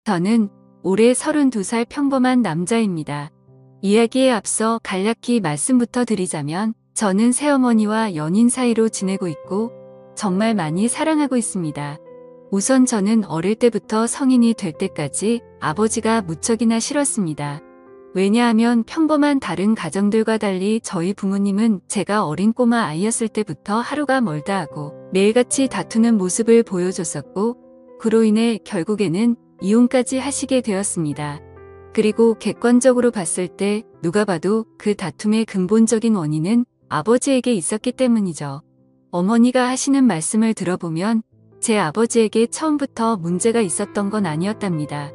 저는 올해 32살 평범한 남자입니다. 이야기에 앞서 간략히 말씀부터 드리자면 저는 새어머니와 연인 사이로 지내고 있고 정말 많이 사랑하고 있습니다. 우선 저는 어릴 때부터 성인이 될 때까지 아버지가 무척이나 싫었습니다. 왜냐하면 평범한 다른 가정들과 달리 저희 부모님은 제가 어린 꼬마 아이였을 때부터 하루가 멀다 하고 매일같이 다투는 모습을 보여줬었고 그로 인해 결국에는 이혼까지 하시게 되었습니다. 그리고 객관적으로 봤을 때 누가 봐도 그 다툼의 근본적인 원인은 아버지에게 있었기 때문이죠. 어머니가 하시는 말씀을 들어보면 제 아버지에게 처음부터 문제가 있었던 건 아니었답니다.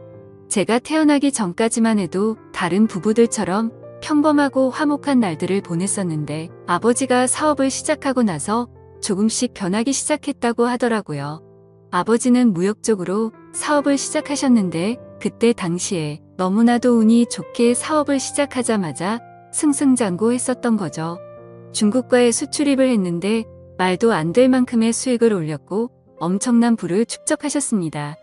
제가 태어나기 전까지만 해도 다른 부부들처럼 평범하고 화목한 날들을 보냈었는데 아버지가 사업을 시작하고 나서 조금씩 변하기 시작했다고 하더라고요. 아버지는 무역적으로 사업을 시작하셨는데 그때 당시에 너무나도 운이 좋게 사업을 시작하자마자 승승장구했었던 거죠. 중국과의 수출입을 했는데 말도 안 될 만큼의 수익을 올렸고 엄청난 부를 축적하셨습니다.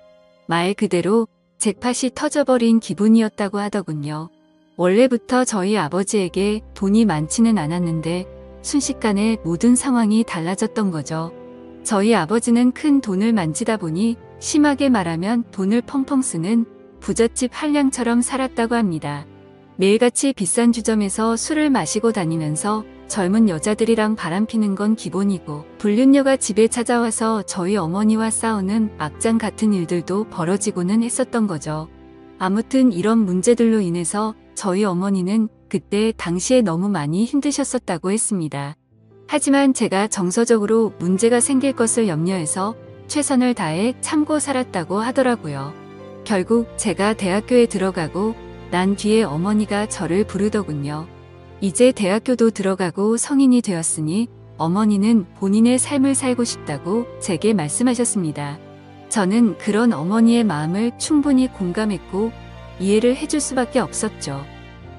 말 그대로 잭팟이 터져버린 기분이었다고 하더군요. 원래부터 저희 아버지에게 돈이 많지는 않았는데 순식간에 모든 상황이 달라졌던 거죠. 저희 아버지는 큰 돈을 만지다 보니 심하게 말하면 돈을 펑펑 쓰는 부잣집 한량처럼 살았다고 합니다. 매일같이 비싼 주점에서 술을 마시고 다니면서 젊은 여자들이랑 바람피는 건 기본이고 불륜녀가 집에 찾아와서 저희 어머니와 싸우는 악장 같은 일들도 벌어지고는 했었던 거죠. 아무튼 이런 문제들로 인해서 저희 어머니는 그때 당시에 너무 많이 힘드셨었다고 했습니다. 하지만 제가 정서적으로 문제가 생길 것을 염려해서 최선을 다해 참고 살았다고 하더라고요. 결국 제가 대학교에 들어가고 난 뒤에 어머니가 저를 부르더군요. 이제 대학교도 들어가고 성인이 되었으니 어머니는 본인의 삶을 살고 싶다고 제게 말씀하셨습니다. 저는 그런 어머니의 마음을 충분히 공감했고 이해를 해줄 수밖에 없었죠.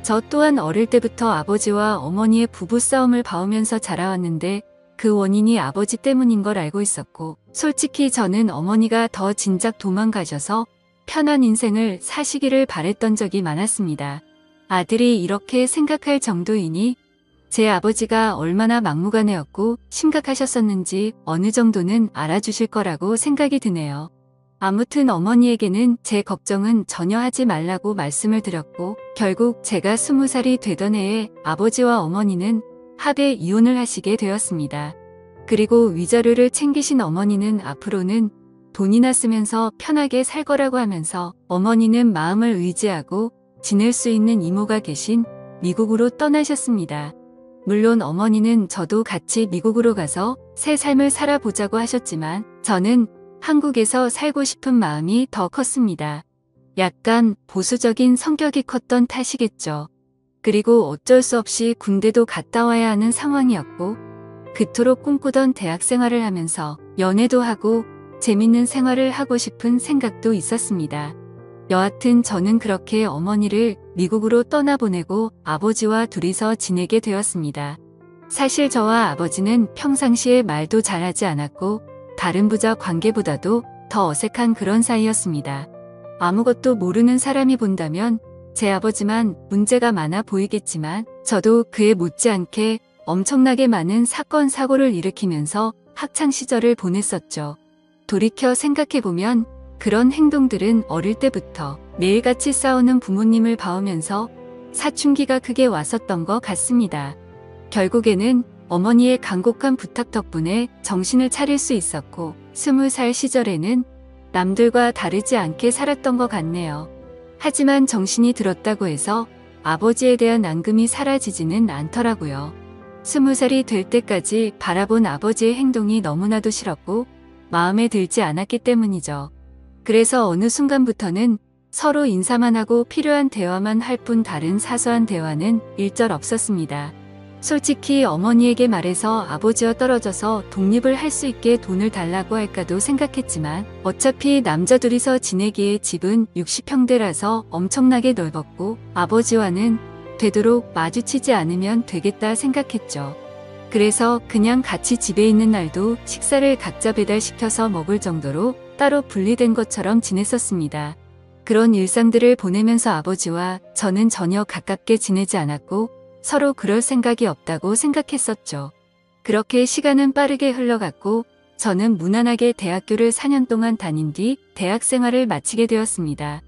저 또한 어릴 때부터 아버지와 어머니의 부부싸움을 봐오면서 자라왔는데 그 원인이 아버지 때문인 걸 알고 있었고 솔직히 저는 어머니가 더 진작 도망가셔서 편한 인생을 사시기를 바랬던 적이 많았습니다. 아들이 이렇게 생각할 정도이니 제 아버지가 얼마나 막무가내였고 심각하셨었는지 어느 정도는 알아주실 거라고 생각이 드네요. 아무튼 어머니에게는 제 걱정은 전혀 하지 말라고 말씀을 드렸고 결국 제가 20살이 되던 해에 아버지와 어머니는 합의 이혼을 하시게 되었습니다. 그리고 위자료를 챙기신 어머니는 앞으로는 돈이나 쓰면서 편하게 살 거라고 하면서 어머니는 마음을 의지하고 지낼 수 있는 이모가 계신 미국으로 떠나셨습니다. 물론 어머니는 저도 같이 미국으로 가서 새 삶을 살아보자고 하셨지만 저는 한국에서 살고 싶은 마음이 더 컸습니다. 약간 보수적인 성격이 컸던 탓이겠죠. 그리고 어쩔 수 없이 군대도 갔다 와야 하는 상황이었고 그토록 꿈꾸던 대학 생활을 하면서 연애도 하고 재밌는 생활을 하고 싶은 생각도 있었습니다. 여하튼 저는 그렇게 어머니를 미국으로 떠나보내고 아버지와 둘이서 지내게 되었습니다. 사실 저와 아버지는 평상시에 말도 잘하지 않았고 다른 부자 관계보다도 더 어색한 그런 사이였습니다. 아무것도 모르는 사람이 본다면 제 아버지만 문제가 많아 보이겠지만 저도 그에 못지않게 엄청나게 많은 사건 사고를 일으키면서 학창시절을 보냈었죠. 돌이켜 생각해보면 그런 행동들은 어릴 때부터 매일같이 싸우는 부모님을 봐오면서 사춘기가 크게 왔었던 것 같습니다. 결국에는 어머니의 간곡한 부탁 덕분에 정신을 차릴 수 있었고 20살 시절에는 남들과 다르지 않게 살았던 것 같네요. 하지만 정신이 들었다고 해서 아버지에 대한 앙금이 사라지지는 않더라고요. 20살이 될 때까지 바라본 아버지의 행동이 너무나도 싫었고 마음에 들지 않았기 때문이죠. 그래서 어느 순간부터는 서로 인사만 하고 필요한 대화만 할 뿐 다른 사소한 대화는 일절 없었습니다. 솔직히 어머니에게 말해서 아버지와 떨어져서 독립을 할 수 있게 돈을 달라고 할까도 생각했지만 어차피 남자 둘이서 지내기에 집은 60평대라서 엄청나게 넓었고 아버지와는 되도록 마주치지 않으면 되겠다 생각했죠. 그래서 그냥 같이 집에 있는 날도 식사를 각자 배달시켜서 먹을 정도로 따로 분리된 것처럼 지냈었습니다. 그런 일상들을 보내면서 아버지와 저는 전혀 가깝게 지내지 않았고 서로 그럴 생각이 없다고 생각했었죠. 그렇게 시간은 빠르게 흘러갔고 저는 무난하게 대학교를 4년 동안 다닌 뒤 대학 생활을 마치게 되었습니다.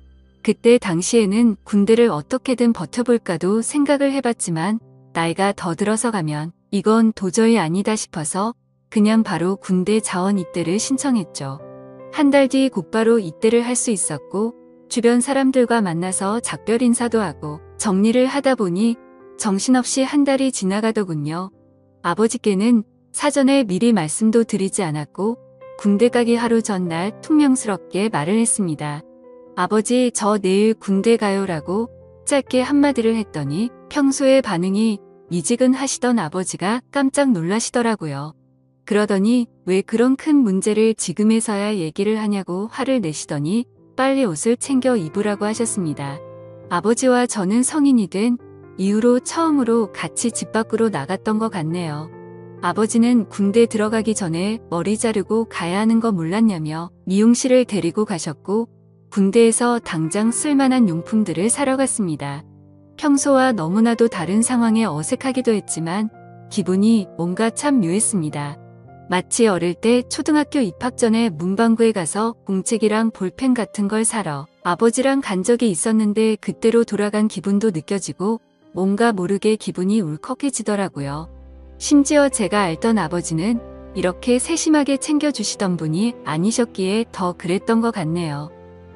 그때 당시에는 군대를 어떻게든 버텨볼까도 생각을 해봤지만 나이가 더 들어서 가면 이건 도저히 아니다 싶어서 그냥 바로 군대 자원 입대를 신청했죠. 한 달 뒤 곧바로 입대를 할 수 있었고 주변 사람들과 만나서 작별 인사도 하고 정리를 하다 보니 정신없이 한 달이 지나가더군요. 아버지께는 사전에 미리 말씀도 드리지 않았고 군대 가기 하루 전날 퉁명스럽게 말을 했습니다. 아버지, 저 내일 군대 가요라고 짧게 한마디를 했더니 평소의 반응이 미지근하시던 아버지가 깜짝 놀라시더라고요. 그러더니 왜 그런 큰 문제를 지금에서야 얘기를 하냐고 화를 내시더니 빨리 옷을 챙겨 입으라고 하셨습니다. 아버지와 저는 성인이 된 이후로 처음으로 같이 집 밖으로 나갔던 것 같네요. 아버지는 군대 들어가기 전에 머리 자르고 가야 하는 거 몰랐냐며 미용실을 데리고 가셨고 군대에서 당장 쓸만한 용품들을 사러 갔습니다. 평소와 너무나도 다른 상황에 어색하기도 했지만 기분이 뭔가 참 묘했습니다. 마치 어릴 때 초등학교 입학 전에 문방구에 가서 공책이랑 볼펜 같은 걸 사러 아버지랑 간 적이 있었는데 그때로 돌아간 기분도 느껴지고 뭔가 모르게 기분이 울컥해지더라고요. 심지어 제가 알던 아버지는 이렇게 세심하게 챙겨주시던 분이 아니셨기에 더 그랬던 것 같네요.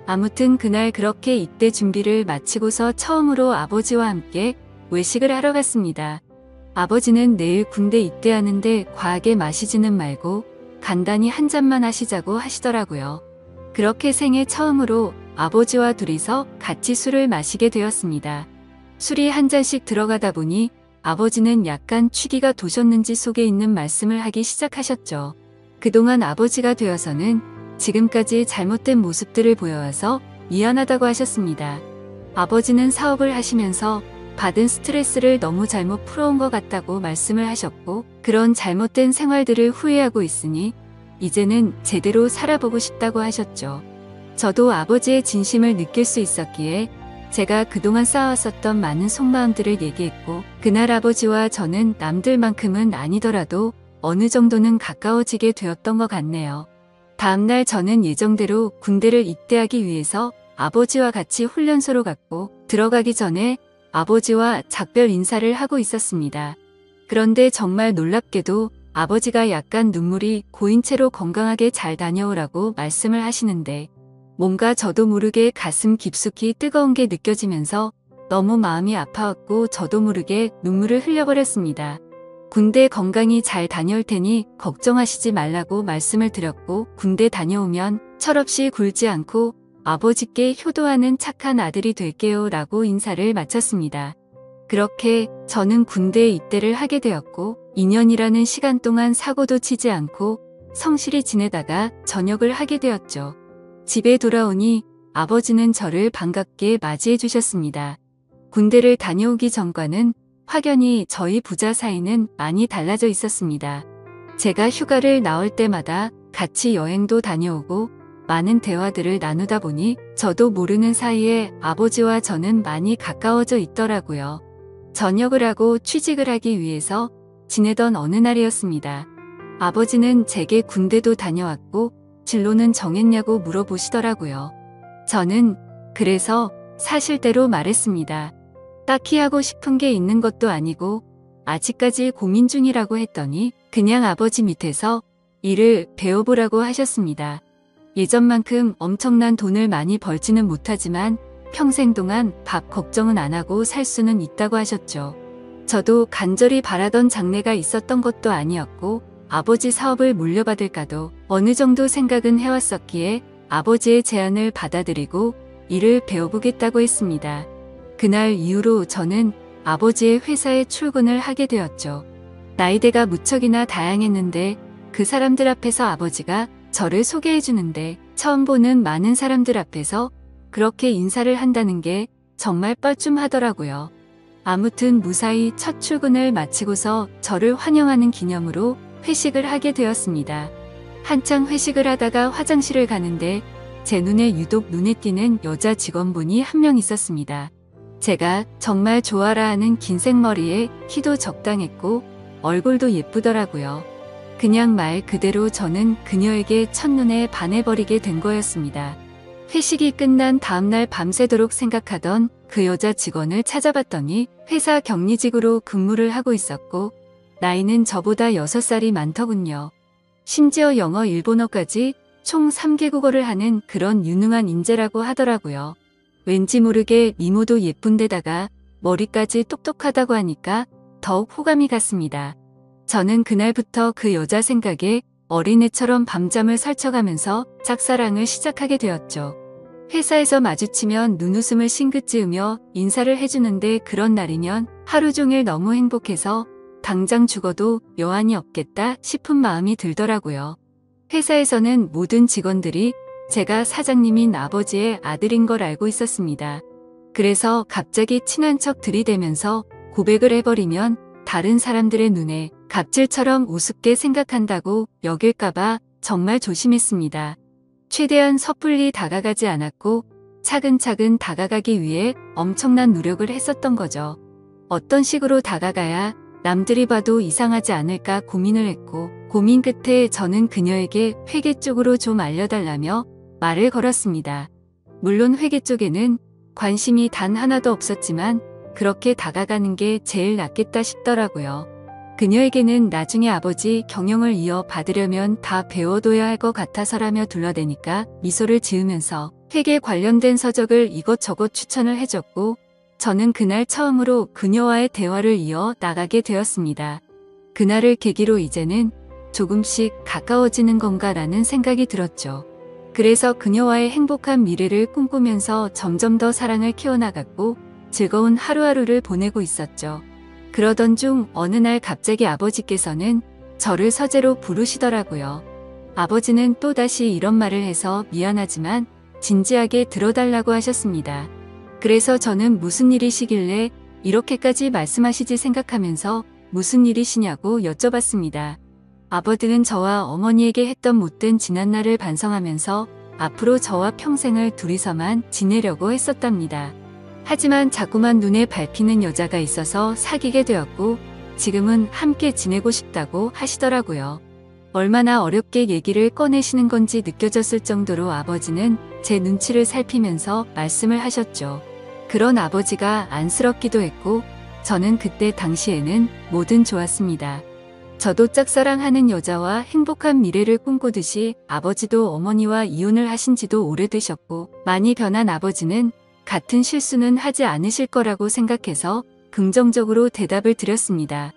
아무튼 그날 그렇게 입대 준비를 마치고서 처음으로 아버지와 함께 외식을 하러 갔습니다. 아버지는 내일 군대 입대하는데 과하게 마시지는 말고 간단히 한 잔만 하시자고 하시더라고요. 그렇게 생애 처음으로 아버지와 둘이서 같이 술을 마시게 되었습니다. 술이 한 잔씩 들어가다 보니 아버지는 약간 취기가 도셨는지 속에 있는 말씀을 하기 시작하셨죠. 그동안 아버지가 되어서는 지금까지 잘못된 모습들을 보여와서 미안하다고 하셨습니다. 아버지는 사업을 하시면서 받은 스트레스를 너무 잘못 풀어온 것 같다고 말씀을 하셨고 그런 잘못된 생활들을 후회하고 있으니 이제는 제대로 살아보고 싶다고 하셨죠. 저도 아버지의 진심을 느낄 수 있었기에 제가 그동안 쌓아왔었던 많은 속마음들을 얘기했고 그날 아버지와 저는 남들만큼은 아니더라도 어느 정도는 가까워지게 되었던 것 같네요. 다음날 저는 예정대로 군대를 입대하기 위해서 아버지와 같이 훈련소로 갔고 들어가기 전에 아버지와 작별 인사를 하고 있었습니다. 그런데 정말 놀랍게도 아버지가 약간 눈물이 고인 채로 건강하게 잘 다녀오라고 말씀을 하시는데 뭔가 저도 모르게 가슴 깊숙이 뜨거운 게 느껴지면서 너무 마음이 아파왔고 저도 모르게 눈물을 흘려버렸습니다. 군대 건강히 잘 다녀올 테니 걱정하시지 말라고 말씀을 드렸고 군대 다녀오면 철없이 굴지 않고 아버지께 효도하는 착한 아들이 될게요 라고 인사를 마쳤습니다. 그렇게 저는 군대에 입대를 하게 되었고 2년이라는 시간 동안 사고도 치지 않고 성실히 지내다가 전역을 하게 되었죠. 집에 돌아오니 아버지는 저를 반갑게 맞이해 주셨습니다. 군대를 다녀오기 전과는 확연히 저희 부자 사이는 많이 달라져 있었습니다. 제가 휴가를 나올 때마다 같이 여행도 다녀오고 많은 대화들을 나누다 보니 저도 모르는 사이에 아버지와 저는 많이 가까워져 있더라고요. 전역을 하고 취직을 하기 위해서 지내던 어느 날이었습니다. 아버지는 제게 군대도 다녀왔고 진로는 정했냐고 물어보시더라고요. 저는 그래서 사실대로 말했습니다. 딱히 하고 싶은 게 있는 것도 아니고 아직까지 고민 중이라고 했더니 그냥 아버지 밑에서 일을 배워보라고 하셨습니다. 예전만큼 엄청난 돈을 많이 벌지는 못하지만 평생 동안 밥 걱정은 안 하고 살 수는 있다고 하셨죠. 저도 간절히 바라던 장래가 있었던 것도 아니었고 아버지 사업을 물려받을까도 어느 정도 생각은 해왔었기에 아버지의 제안을 받아들이고 일을 배워보겠다고 했습니다. 그날 이후로 저는 아버지의 회사에 출근을 하게 되었죠. 나이대가 무척이나 다양했는데 그 사람들 앞에서 아버지가 저를 소개해주는데 처음 보는 많은 사람들 앞에서 그렇게 인사를 한다는 게 정말 뻘쭘하더라고요. 아무튼 무사히 첫 출근을 마치고서 저를 환영하는 기념으로 회식을 하게 되었습니다. 한창 회식을 하다가 화장실을 가는데 제 눈에 유독 눈에 띄는 여자 직원분이 한 명 있었습니다. 제가 정말 좋아라 하는 긴 생머리에 키도 적당했고 얼굴도 예쁘더라고요. 그냥 말 그대로 저는 그녀에게 첫눈에 반해버리게 된 거였습니다. 회식이 끝난 다음날 밤새도록 생각하던 그 여자 직원을 찾아봤더니 회사 격리직으로 근무를 하고 있었고 나이는 저보다 6살이 많더군요. 심지어 영어, 일본어까지 총 3개 국어를 하는 그런 유능한 인재라고 하더라고요. 왠지 모르게 미모도 예쁜데다가 머리까지 똑똑하다고 하니까 더욱 호감이 갔습니다. 저는 그날부터 그 여자 생각에 어린애처럼 밤잠을 설쳐가면서 짝사랑을 시작하게 되었죠. 회사에서 마주치면 눈웃음을 싱긋 지으며 인사를 해주는데 그런 날이면 하루 종일 너무 행복해서 당장 죽어도 여한이 없겠다 싶은 마음이 들더라고요. 회사에서는 모든 직원들이 제가 사장님인 아버지의 아들인 걸 알고 있었습니다. 그래서 갑자기 친한 척 들이대면서 고백을 해버리면 다른 사람들의 눈에 갑질처럼 우습게 생각한다고 여길까봐 정말 조심했습니다. 최대한 섣불리 다가가지 않았고 차근차근 다가가기 위해 엄청난 노력을 했었던 거죠. 어떤 식으로 다가가야 남들이 봐도 이상하지 않을까 고민을 했고 고민 끝에 저는 그녀에게 회계 쪽으로 좀 알려달라며 말을 걸었습니다. 물론 회계 쪽에는 관심이 단 하나도 없었지만 그렇게 다가가는 게 제일 낫겠다 싶더라고요. 그녀에게는 나중에 아버지 경영을 이어받으려면 다 배워둬야 할 것 같아서라며 둘러대니까 미소를 지으면서 회계 관련된 서적을 이것저것 추천을 해줬고 저는 그날 처음으로 그녀와의 대화를 이어 나가게 되었습니다. 그날을 계기로 이제는 조금씩 가까워지는 건가라는 생각이 들었죠. 그래서 그녀와의 행복한 미래를 꿈꾸면서 점점 더 사랑을 키워나갔고 즐거운 하루하루를 보내고 있었죠. 그러던 중 어느 날 갑자기 아버지께서는 저를 서재로 부르시더라고요. 아버지는 또다시 이런 말을 해서 미안하지만 진지하게 들어달라고 하셨습니다. 그래서 저는 무슨 일이시길래 이렇게까지 말씀하시지 생각하면서 무슨 일이시냐고 여쭤봤습니다. 아버지는 저와 어머니에게 했던 못된 지난날을 반성하면서 앞으로 저와 평생을 둘이서만 지내려고 했었답니다. 하지만 자꾸만 눈에 밟히는 여자가 있어서 사귀게 되었고 지금은 함께 지내고 싶다고 하시더라고요. 얼마나 어렵게 얘기를 꺼내시는 건지 느껴졌을 정도로 아버지는 제 눈치를 살피면서 말씀을 하셨죠. 그런 아버지가 안쓰럽기도 했고 저는 그때 당시에는 뭐든 좋았습니다. 저도 짝사랑하는 여자와 행복한 미래를 꿈꾸듯이 아버지도 어머니와 이혼을 하신 지도 오래되셨고 많이 변한 아버지는 같은 실수는 하지 않으실 거라고 생각해서 긍정적으로 대답을 드렸습니다.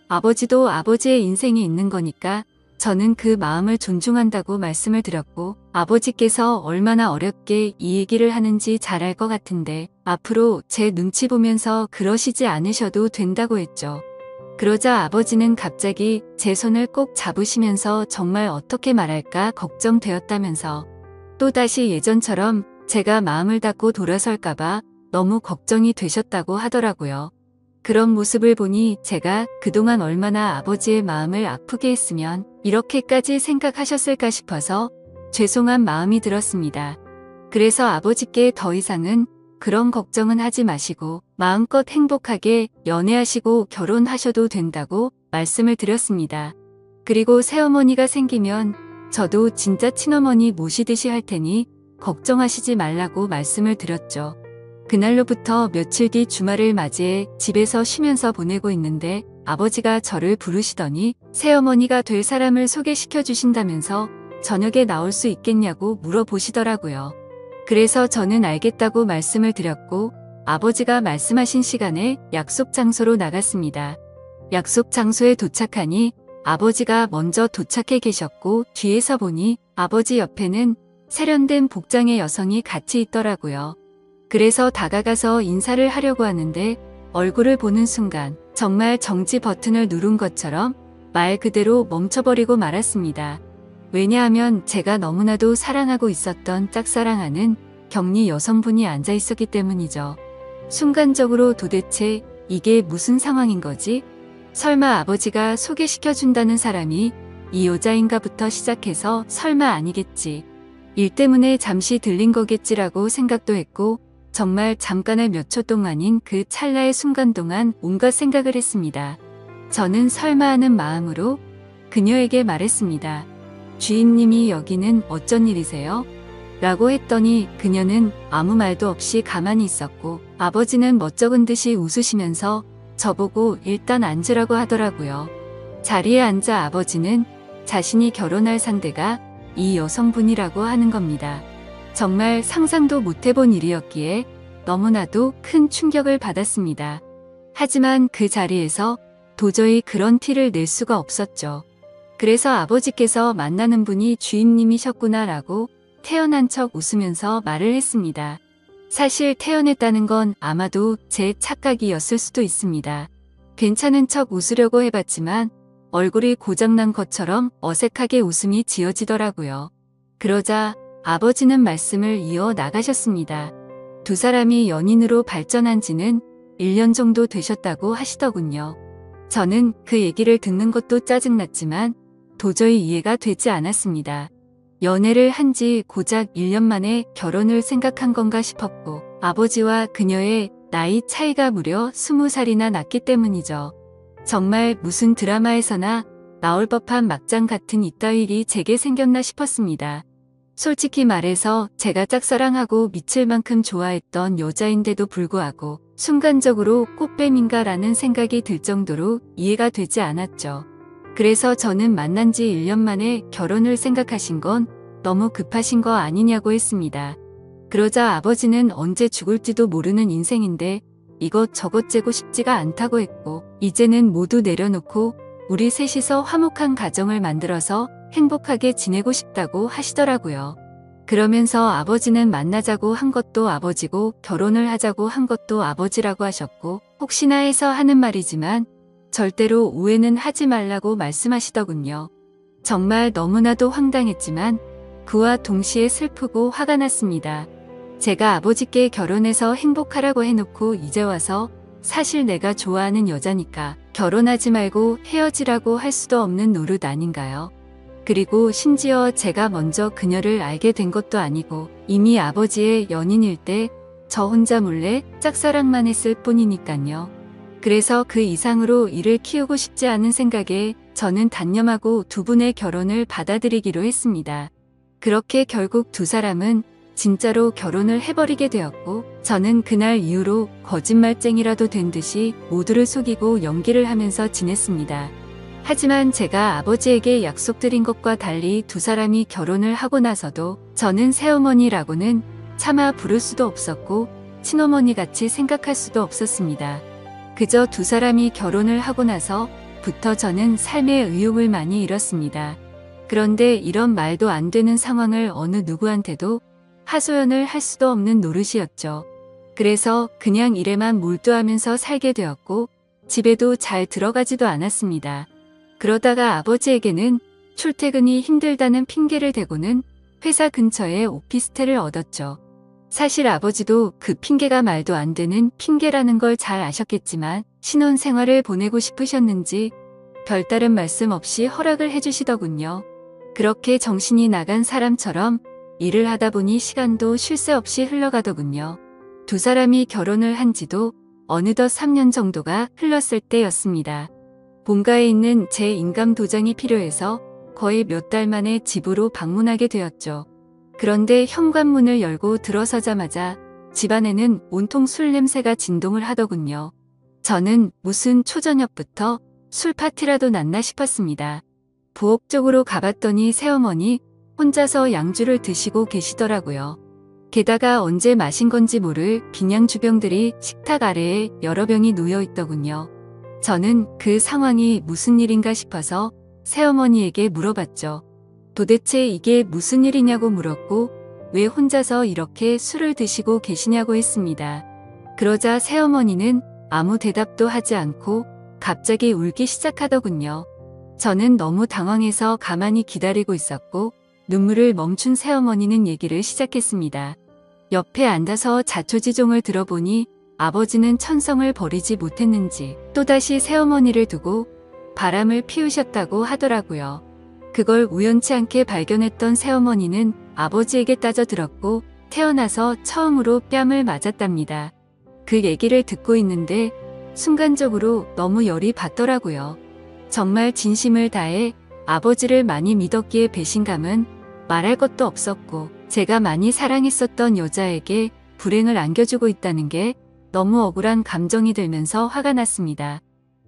아버지도 아버지의 인생이 있는 거니까 저는 그 마음을 존중한다고 말씀을 드렸고 아버지께서 얼마나 어렵게 이 얘기를 하는지 잘 알 것 같은데 앞으로 제 눈치 보면서 그러시지 않으셔도 된다고 했죠. 그러자 아버지는 갑자기 제 손을 꼭 잡으시면서 정말 어떻게 말할까 걱정되었다면서 또다시 예전처럼 제가 마음을 닫고 돌아설까봐 너무 걱정이 되셨다고 하더라고요. 그런 모습을 보니 제가 그동안 얼마나 아버지의 마음을 아프게 했으면 이렇게까지 생각하셨을까 싶어서 죄송한 마음이 들었습니다. 그래서 아버지께 더 이상은 그런 걱정은 하지 마시고 마음껏 행복하게 연애하시고 결혼하셔도 된다고 말씀을 드렸습니다. 그리고 새어머니가 생기면 저도 진짜 친어머니 모시듯이 할 테니 걱정하시지 말라고 말씀을 드렸죠. 그날로부터 며칠 뒤 주말을 맞이해 집에서 쉬면서 보내고 있는데 아버지가 저를 부르시더니 새어머니가 될 사람을 소개시켜 주신다면서 저녁에 나올 수 있겠냐고 물어보시더라고요. 그래서 저는 알겠다고 말씀을 드렸고 아버지가 말씀하신 시간에 약속 장소로 나갔습니다. 약속 장소에 도착하니 아버지가 먼저 도착해 계셨고 뒤에서 보니 아버지 옆에는 세련된 복장의 여성이 같이 있더라고요. 그래서 다가가서 인사를 하려고 하는데 얼굴을 보는 순간 정말 정지 버튼을 누른 것처럼 말 그대로 멈춰버리고 말았습니다. 왜냐하면 제가 너무나도 사랑하고 있었던 짝사랑하는 격리 여성분이 앉아 있었기 때문이죠. 순간적으로 도대체 이게 무슨 상황인 거지? 설마 아버지가 소개시켜준다는 사람이 이 여자인가부터 시작해서 설마 아니겠지. 일 때문에 잠시 들린 거겠지라고 생각도 했고 정말 잠깐의 몇 초 동안인 그 찰나의 순간 동안 온갖 생각을 했습니다. 저는 설마 하는 마음으로 그녀에게 말했습니다. 주인님이 여기는 어쩐 일이세요? 라고 했더니 그녀는 아무 말도 없이 가만히 있었고 아버지는 멋쩍은 듯이 웃으시면서 저보고 일단 앉으라고 하더라고요. 자리에 앉아 아버지는 자신이 결혼할 상대가 이 여성분이라고 하는 겁니다. 정말 상상도 못해본 일이었기에 너무나도 큰 충격을 받았습니다. 하지만 그 자리에서 도저히 그런 티를 낼 수가 없었죠. 그래서 아버지께서 만나는 분이 주인님이셨구나라고 태연한 척 웃으면서 말을 했습니다. 사실 태연했다는 건 아마도 제 착각이었을 수도 있습니다. 괜찮은 척 웃으려고 해봤지만 얼굴이 고장난 것처럼 어색하게 웃음이 지어지더라고요. 그러자 아버지는 말씀을 이어 나가셨습니다. 두 사람이 연인으로 발전한 지는 1년 정도 되셨다고 하시더군요. 저는 그 얘기를 듣는 것도 짜증났지만 도저히 이해가 되지 않았습니다. 연애를 한 지 고작 1년 만에 결혼을 생각한 건가 싶었고 아버지와 그녀의 나이 차이가 무려 20살이나 났기 때문이죠. 정말 무슨 드라마에서나 나올 법한 막장 같은 이따위 일이 제게 생겼나 싶었습니다. 솔직히 말해서 제가 짝사랑하고 미칠 만큼 좋아했던 여자인데도 불구하고 순간적으로 꽃뱀인가라는 생각이 들 정도로 이해가 되지 않았죠. 그래서 저는 만난 지 1년 만에 결혼을 생각하신 건 너무 급하신 거 아니냐고 했습니다. 그러자 아버지는 언제 죽을지도 모르는 인생인데 이것저것 재고 싶지가 않다고 했고 이제는 모두 내려놓고 우리 셋이서 화목한 가정을 만들어서 행복하게 지내고 싶다고 하시더라고요. 그러면서 아버지는 만나자고 한 것도 아버지고 결혼을 하자고 한 것도 아버지라고 하셨고 혹시나 해서 하는 말이지만 절대로 오해는 하지 말라고 말씀하시더군요. 정말 너무나도 황당했지만 그와 동시에 슬프고 화가 났습니다. 제가 아버지께 결혼해서 행복하라고 해놓고 이제 와서 사실 내가 좋아하는 여자니까 결혼하지 말고 헤어지라고 할 수도 없는 노릇 아닌가요? 그리고 심지어 제가 먼저 그녀를 알게 된 것도 아니고 이미 아버지의 연인일 때 저 혼자 몰래 짝사랑만 했을 뿐이니깐요. 그래서 그 이상으로 이를 키우고 싶지 않은 생각에 저는 단념하고 두 분의 결혼을 받아들이기로 했습니다. 그렇게 결국 두 사람은 진짜로 결혼을 해버리게 되었고 저는 그날 이후로 거짓말쟁이라도 된 듯이 모두를 속이고 연기를 하면서 지냈습니다. 하지만 제가 아버지에게 약속드린 것과 달리 두 사람이 결혼을 하고 나서도 저는 새어머니라고는 차마 부를 수도 없었고 친어머니같이 생각할 수도 없었습니다. 그저 두 사람이 결혼을 하고 나서부터 저는 삶의 의욕을 많이 잃었습니다. 그런데 이런 말도 안 되는 상황을 어느 누구한테도 하소연을 할 수도 없는 노릇이었죠. 그래서 그냥 일에만 몰두하면서 살게 되었고 집에도 잘 들어가지도 않았습니다. 그러다가 아버지에게는 출퇴근이 힘들다는 핑계를 대고는 회사 근처에 오피스텔을 얻었죠. 사실 아버지도 그 핑계가 말도 안 되는 핑계라는 걸 잘 아셨겠지만 신혼생활을 보내고 싶으셨는지 별다른 말씀 없이 허락을 해주시더군요. 그렇게 정신이 나간 사람처럼 일을 하다 보니 시간도 쉴 새 없이 흘러가더군요. 두 사람이 결혼을 한 지도 어느덧 3년 정도가 흘렀을 때였습니다. 본가에 있는 제 인감 도장이 필요해서 거의 몇 달 만에 집으로 방문하게 되었죠. 그런데 현관문을 열고 들어서자마자 집안에는 온통 술 냄새가 진동을 하더군요. 저는 무슨 초저녁부터 술 파티라도 났나 싶었습니다. 부엌 쪽으로 가봤더니 새어머니 혼자서 양주를 드시고 계시더라고요. 게다가 언제 마신 건지 모를 빈양 주병들이 식탁 아래에 여러 병이 놓여 있더군요. 저는 그 상황이 무슨 일인가 싶어서 새어머니에게 물어봤죠. 도대체 이게 무슨 일이냐고 물었고 왜 혼자서 이렇게 술을 드시고 계시냐고 했습니다. 그러자 새어머니는 아무 대답도 하지 않고 갑자기 울기 시작하더군요. 저는 너무 당황해서 가만히 기다리고 있었고 눈물을 멈춘 새어머니는 얘기를 시작했습니다. 옆에 앉아서 자초지종을 들어보니 아버지는 천성을 버리지 못했는지 또다시 새어머니를 두고 바람을 피우셨다고 하더라고요. 그걸 우연치 않게 발견했던 새어머니는 아버지에게 따져 들었고 태어나서 처음으로 뺨을 맞았답니다. 그 얘기를 듣고 있는데 순간적으로 너무 열이 받더라고요. 정말 진심을 다해 아버지를 많이 믿었기에 배신감은 말할 것도 없었고 제가 많이 사랑했었던 여자에게 불행을 안겨주고 있다는 게 너무 억울한 감정이 들면서 화가 났습니다.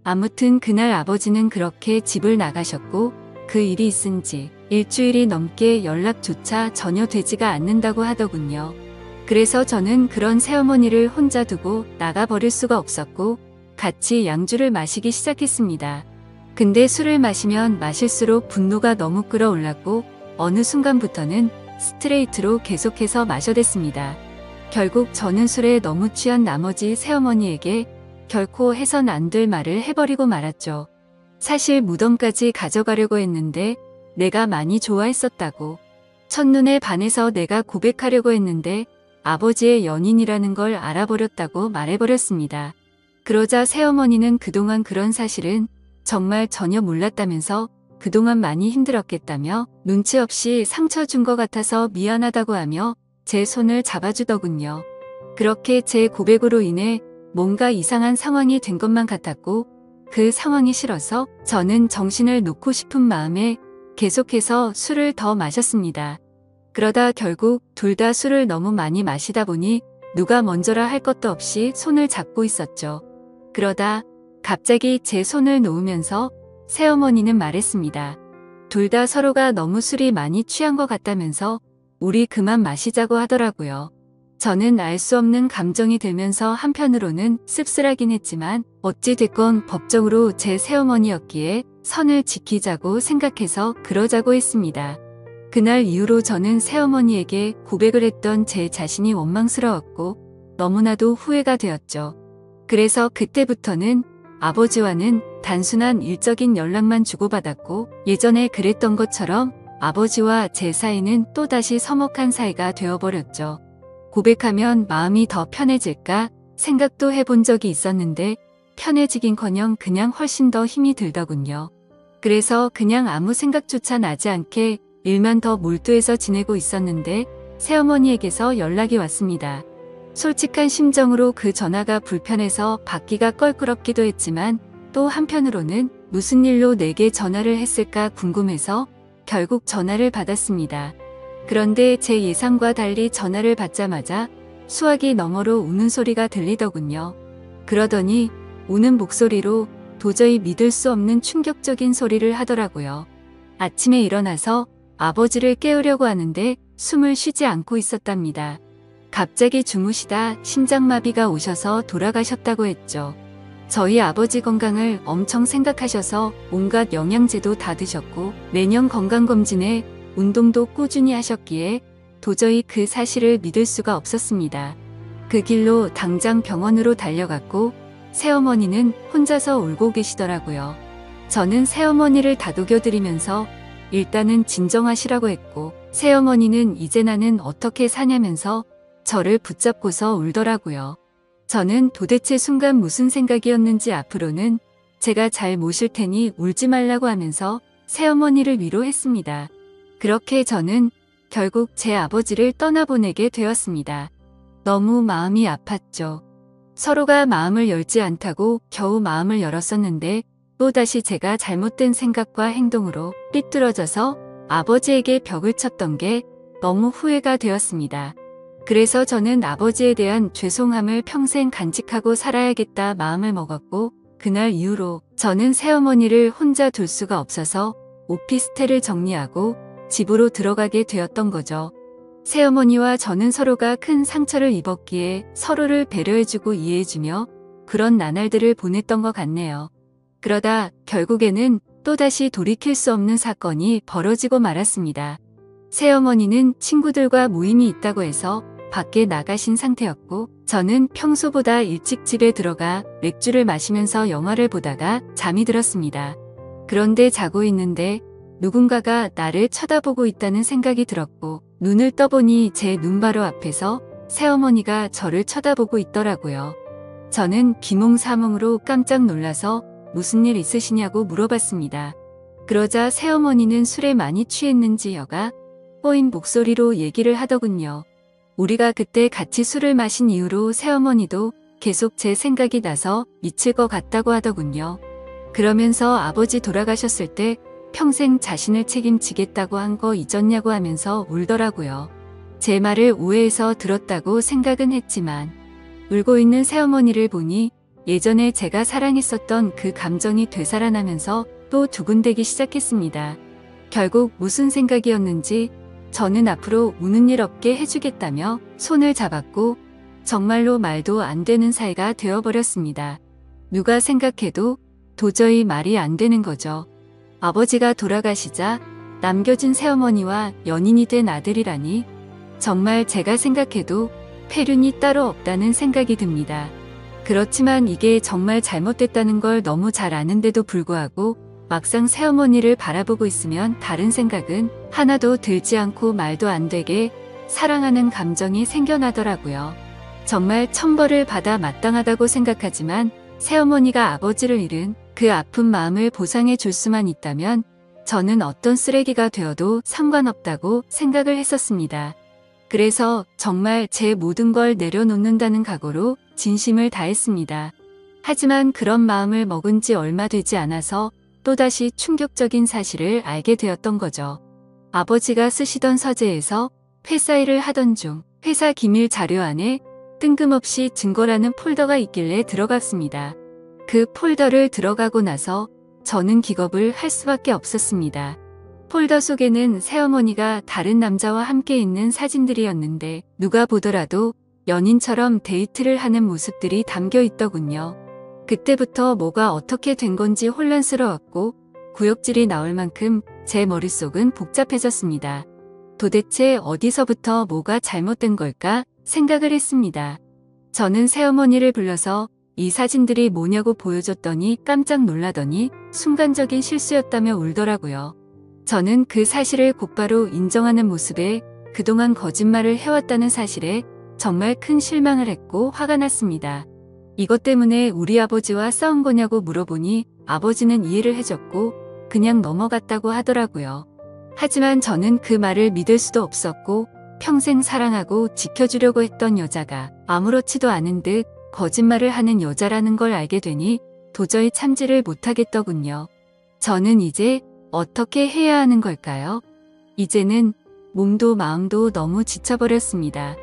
아무튼 그날 아버지는 그렇게 집을 나가셨고 그 일이 있은 지 일주일이 넘게 연락조차 전혀 되지가 않는다고 하더군요. 그래서 저는 그런 새어머니를 혼자 두고 나가버릴 수가 없었고 같이 양주를 마시기 시작했습니다. 근데 술을 마시면 마실수록 분노가 너무 끌어올랐고 어느 순간부터는 스트레이트로 계속해서 마셔댔습니다. 결국 저는 술에 너무 취한 나머지 새어머니에게 결코 해선 안 될 말을 해버리고 말았죠. 사실 무덤까지 가져가려고 했는데 내가 많이 좋아했었다고. 첫눈에 반해서 내가 고백하려고 했는데 아버지의 연인이라는 걸 알아버렸다고 말해버렸습니다. 그러자 새어머니는 그동안 그런 사실은 정말 전혀 몰랐다면서 그동안 많이 힘들었겠다며 눈치 없이 상처 준 것 같아서 미안하다고 하며 제 손을 잡아주더군요. 그렇게 제 고백으로 인해 뭔가 이상한 상황이 된 것만 같았고 그 상황이 싫어서 저는 정신을 놓고 싶은 마음에 계속해서 술을 더 마셨습니다. 그러다 결국 둘 다 술을 너무 많이 마시다 보니 누가 먼저라 할 것도 없이 손을 잡고 있었죠. 그러다 갑자기 제 손을 놓으면서 새어머니는 말했습니다. 둘 다 서로가 너무 술이 많이 취한 것 같다면서 우리 그만 마시자고 하더라고요. 저는 알 수 없는 감정이 들면서 한편으로는 씁쓸하긴 했지만 어찌됐건 법적으로 제 새어머니였기에 선을 지키자고 생각해서 그러자고 했습니다. 그날 이후로 저는 새어머니에게 고백을 했던 제 자신이 원망스러웠고 너무나도 후회가 되었죠. 그래서 그때부터는 아버지와는 단순한 일적인 연락만 주고받았고 예전에 그랬던 것처럼 아버지와 제 사이는 또다시 서먹한 사이가 되어버렸죠. 고백하면 마음이 더 편해질까 생각도 해본 적이 있었는데 편해지긴커녕 그냥 훨씬 더 힘이 들더군요. 그래서 그냥 아무 생각조차 나지 않게 일만 더 몰두해서 지내고 있었는데 새어머니에게서 연락이 왔습니다. 솔직한 심정으로 그 전화가 불편해서 받기가 껄끄럽기도 했지만 또 한편으로는 무슨 일로 내게 전화를 했을까 궁금해서 결국 전화를 받았습니다. 그런데 제 예상과 달리 전화를 받자마자 수화기 너머로 우는 소리가 들리더군요. 그러더니 우는 목소리로 도저히 믿을 수 없는 충격적인 소리를 하더라고요. 아침에 일어나서 아버지를 깨우려고 하는데 숨을 쉬지 않고 있었답니다. 갑자기 주무시다 심장마비가 오셔서 돌아가셨다고 했죠. 저희 아버지 건강을 엄청 생각하셔서 온갖 영양제도 다 드셨고 매년 건강검진에 운동도 꾸준히 하셨기에 도저히 그 사실을 믿을 수가 없었습니다. 그 길로 당장 병원으로 달려갔고 새어머니는 혼자서 울고 계시더라고요. 저는 새어머니를 다독여드리면서 일단은 진정하시라고 했고 새어머니는 이제 나는 어떻게 사냐면서 저를 붙잡고서 울더라고요. 저는 도대체 순간 무슨 생각이었는지 앞으로는 제가 잘 모실 테니 울지 말라고 하면서 새어머니를 위로했습니다. 그렇게 저는 결국 제 아버지를 떠나보내게 되었습니다. 너무 마음이 아팠죠. 서로가 마음을 열지 않다고 겨우 마음을 열었었는데 또다시 제가 잘못된 생각과 행동으로 삐뚤어져서 아버지에게 벽을 쳤던 게 너무 후회가 되었습니다. 그래서 저는 아버지에 대한 죄송함을 평생 간직하고 살아야겠다 마음을 먹었고 그날 이후로 저는 새어머니를 혼자 둘 수가 없어서 오피스텔을 정리하고 집으로 들어가게 되었던 거죠. 새어머니와 저는 서로가 큰 상처를 입었기에 서로를 배려해주고 이해해주며 그런 나날들을 보냈던 것 같네요. 그러다 결국에는 또다시 돌이킬 수 없는 사건이 벌어지고 말았습니다. 새어머니는 친구들과 모임이 있다고 해서 밖에 나가신 상태였고 저는 평소보다 일찍 집에 들어가 맥주를 마시면서 영화를 보다가 잠이 들었습니다. 그런데 자고 있는데 누군가가 나를 쳐다보고 있다는 생각이 들었고 눈을 떠보니 제 눈 바로 앞에서 새어머니가 저를 쳐다보고 있더라고요. 저는 비몽사몽으로 깜짝 놀라서 무슨 일 있으시냐고 물어봤습니다. 그러자 새어머니는 술에 많이 취했는지 여가 꼬인 목소리로 얘기를 하더군요. 우리가 그때 같이 술을 마신 이후로 새어머니도 계속 제 생각이 나서 미칠 것 같다고 하더군요. 그러면서 아버지 돌아가셨을 때 평생 자신을 책임지겠다고 한 거 잊었냐고 하면서 울더라고요. 제 말을 오해해서 들었다고 생각은 했지만 울고 있는 새어머니를 보니 예전에 제가 사랑했었던 그 감정이 되살아나면서 또 두근대기 시작했습니다. 결국 무슨 생각이었는지 저는 앞으로 우는 일 없게 해주겠다며 손을 잡았고 정말로 말도 안 되는 사이가 되어버렸습니다. 누가 생각해도 도저히 말이 안 되는 거죠. 아버지가 돌아가시자 남겨진 새어머니와 연인이 된 아들이라니 정말 제가 생각해도 폐륜이 따로 없다는 생각이 듭니다. 그렇지만 이게 정말 잘못됐다는 걸 너무 잘 아는데도 불구하고 막상 새어머니를 바라보고 있으면 다른 생각은 하나도 들지 않고 말도 안 되게 사랑하는 감정이 생겨나더라고요. 정말 천벌을 받아 마땅하다고 생각하지만 새어머니가 아버지를 잃은 그 아픈 마음을 보상해 줄 수만 있다면 저는 어떤 쓰레기가 되어도 상관없다고 생각을 했었습니다. 그래서 정말 제 모든 걸 내려놓는다는 각오로 진심을 다했습니다. 하지만 그런 마음을 먹은 지 얼마 되지 않아서 또다시 충격적인 사실을 알게 되었던 거죠. 아버지가 쓰시던 서재에서 회사 일을 하던 중 회사 기밀 자료 안에 뜬금없이 증거라는 폴더가 있길래 들어갔습니다. 그 폴더를 들어가고 나서 저는 기겁을 할 수밖에 없었습니다. 폴더 속에는 새어머니가 다른 남자와 함께 있는 사진들이었는데 누가 보더라도 연인처럼 데이트를 하는 모습들이 담겨 있더군요. 그때부터 뭐가 어떻게 된 건지 혼란스러웠고 구역질이 나올 만큼 제 머릿속은 복잡해졌습니다. 도대체 어디서부터 뭐가 잘못된 걸까 생각을 했습니다. 저는 새어머니를 불러서 이 사진들이 뭐냐고 보여줬더니 깜짝 놀라더니 순간적인 실수였다며 울더라고요. 저는 그 사실을 곧바로 인정하는 모습에 그동안 거짓말을 해왔다는 사실에 정말 큰 실망을 했고 화가 났습니다. 이것 때문에 우리 아버지와 싸운 거냐고 물어보니 아버지는 이해를 해줬고 그냥 넘어갔다고 하더라고요. 하지만 저는 그 말을 믿을 수도 없었고 평생 사랑하고 지켜주려고 했던 여자가 아무렇지도 않은 듯 거짓말을 하는 여자라는 걸 알게 되니 도저히 참지를 못하겠더군요. 저는 이제 어떻게 해야 하는 걸까요? 이제는 몸도 마음도 너무 지쳐버렸습니다.